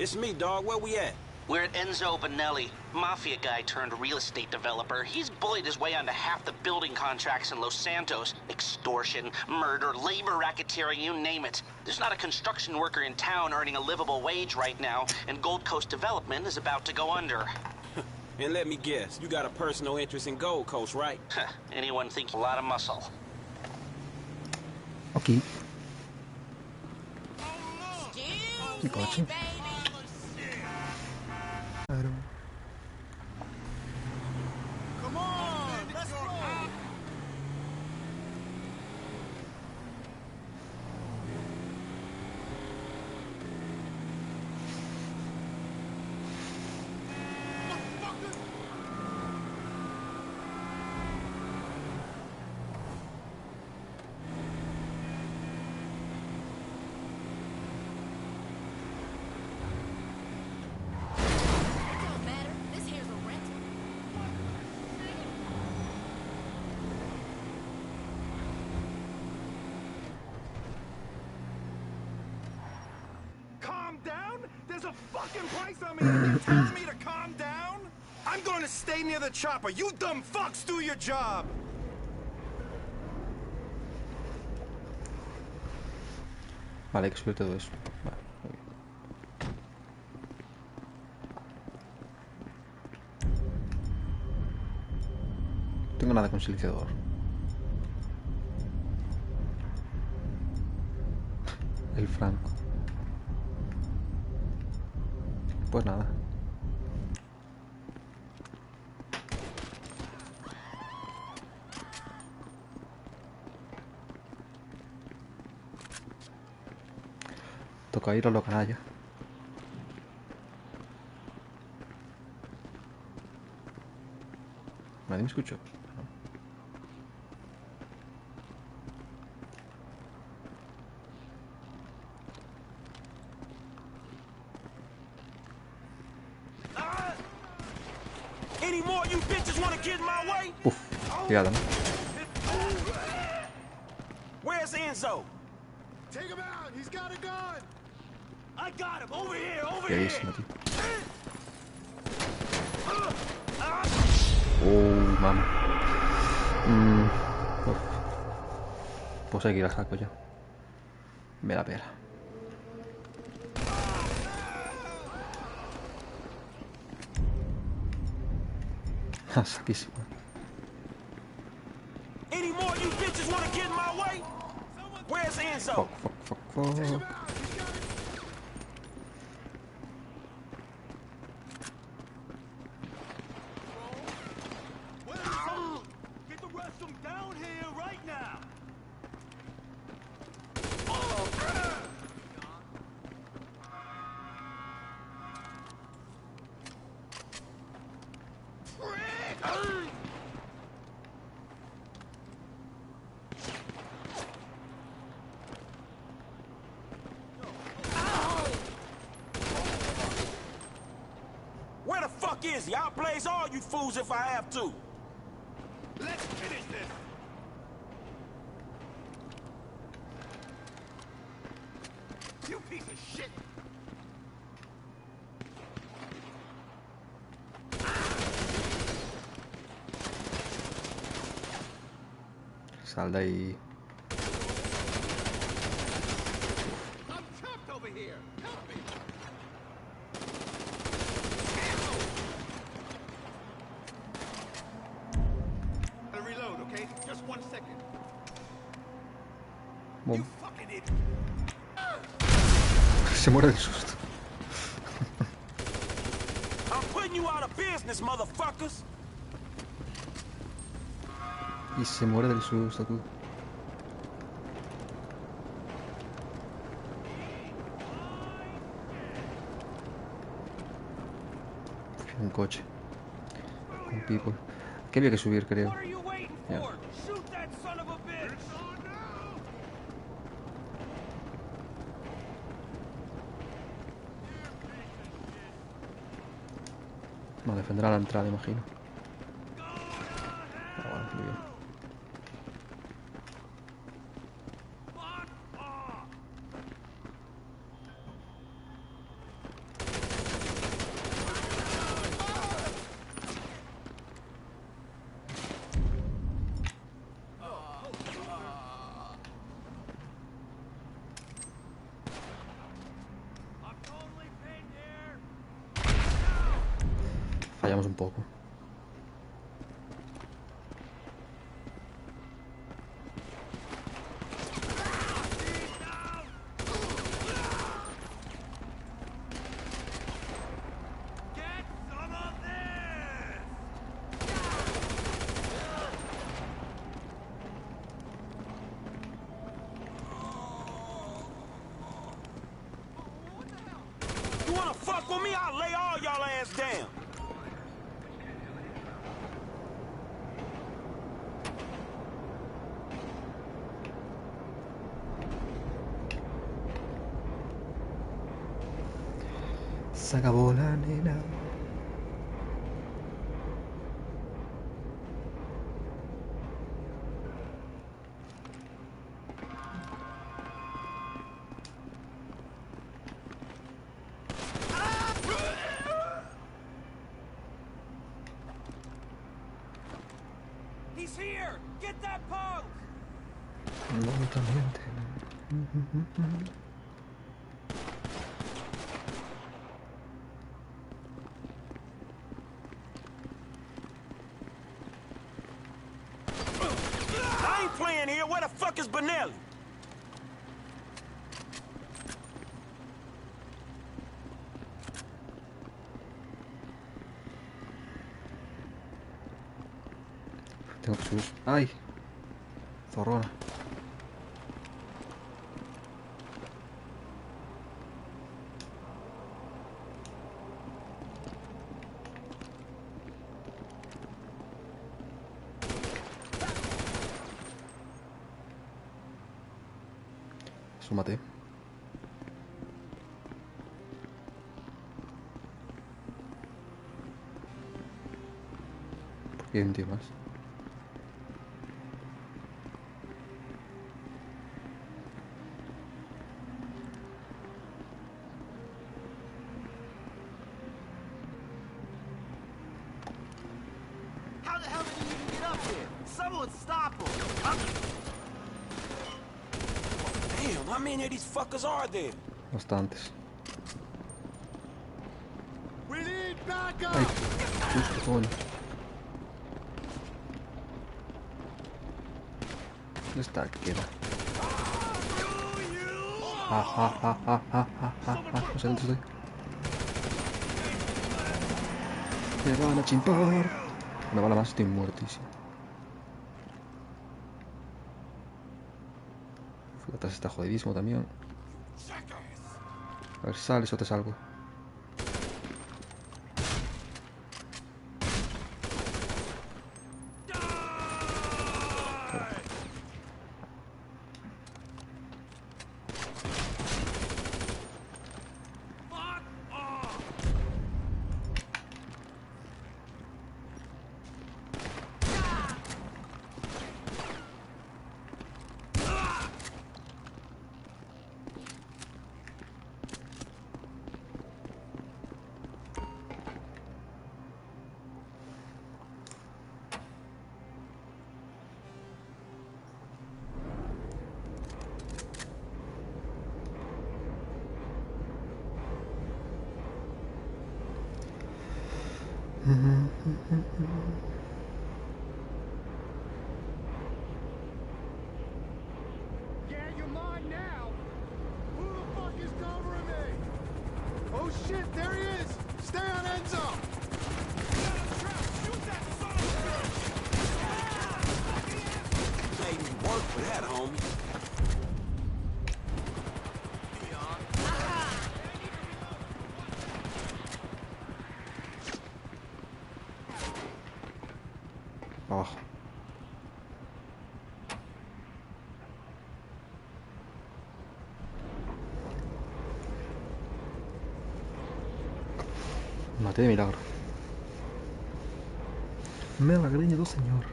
It's me, dog. Where we at? We're at Enzo Benelli, mafia guy turned real estate developer. He's bullied his way onto half the building contracts in Los Santos. Extortion, murder, labor racketeering, you name it. There's not a construction worker in town earning a livable wage right now, and Gold Coast Development is about to go under. And let me guess, you got a personal interest in Gold Coast, right? Anyone think a lot of muscle? Ok. Mi coche. Claro. There's a fucking price on me and you're telling me to calm down? I'm going to stay near the chopper. You dumb fucks do your job. Vale, hay que subir todo eso. Vale, muy bien. No tengo nada con silenciador. El Franco. Pues nada. Toca ir a lo canalla. Nadie me escuchó. Any more you bitches want to get in my way? Uf, tirada, ¿no? Where's Enzo? Take him out. He's got a gun. I got him. Over here. Over Qué here. buenísimo, tío. Oh, mamá. Uf. Pues hay que ir a saco ya. Me la pela. Saquísimo. Any more you bitches want to get in my way? Where's Enzo? Fuck. Get the rest of them down here right now. Where the fuck is he? I'll blaze all you fools if I have to. Let's finish this. You piece of shit. Sal de ahí. I'm trapped over here. Help me. I'll reload, okay? Just 1 second. Bom. You fucking idiot. Se muere del susto. I'm putting you out of business, motherfuckers. Y se muere del susto, tú. Un coche. Un people. Que había que subir, creo. What are you waiting Yeah. for? Shoot that son of a bitch. No, defenderá la entrada, imagino. Ah, bueno, muy bien. Fallamos un poco. You wanna fuck with me? I'll lay all y'all ass down. Se acabó la nena. He's here. Get that punk. Lentamente. I ain't playing here. Where the fuck is Benelli? Tengo que subir. ¡Ay! Zorrona. Súmate. Porque hay un tío más. How the hell did he even get up here? Someone stop him! Damn, how many of these fuckers are there? Bastantes. We need backup! ¡Ay! Justo, coño. ¿Dónde está el que queda? No sé dónde estoy. Me van a chimpar. Una bala más, estoy muertísimo. Atrás está jodidísimo también. A ver si sales o te salgo. Yeah, you're mine now! Who the fuck is covering me? Oh shit, there he is! Stay on end zone! Made me work for that, homie. Abajo. Maté de milagro. Me la greña, señor.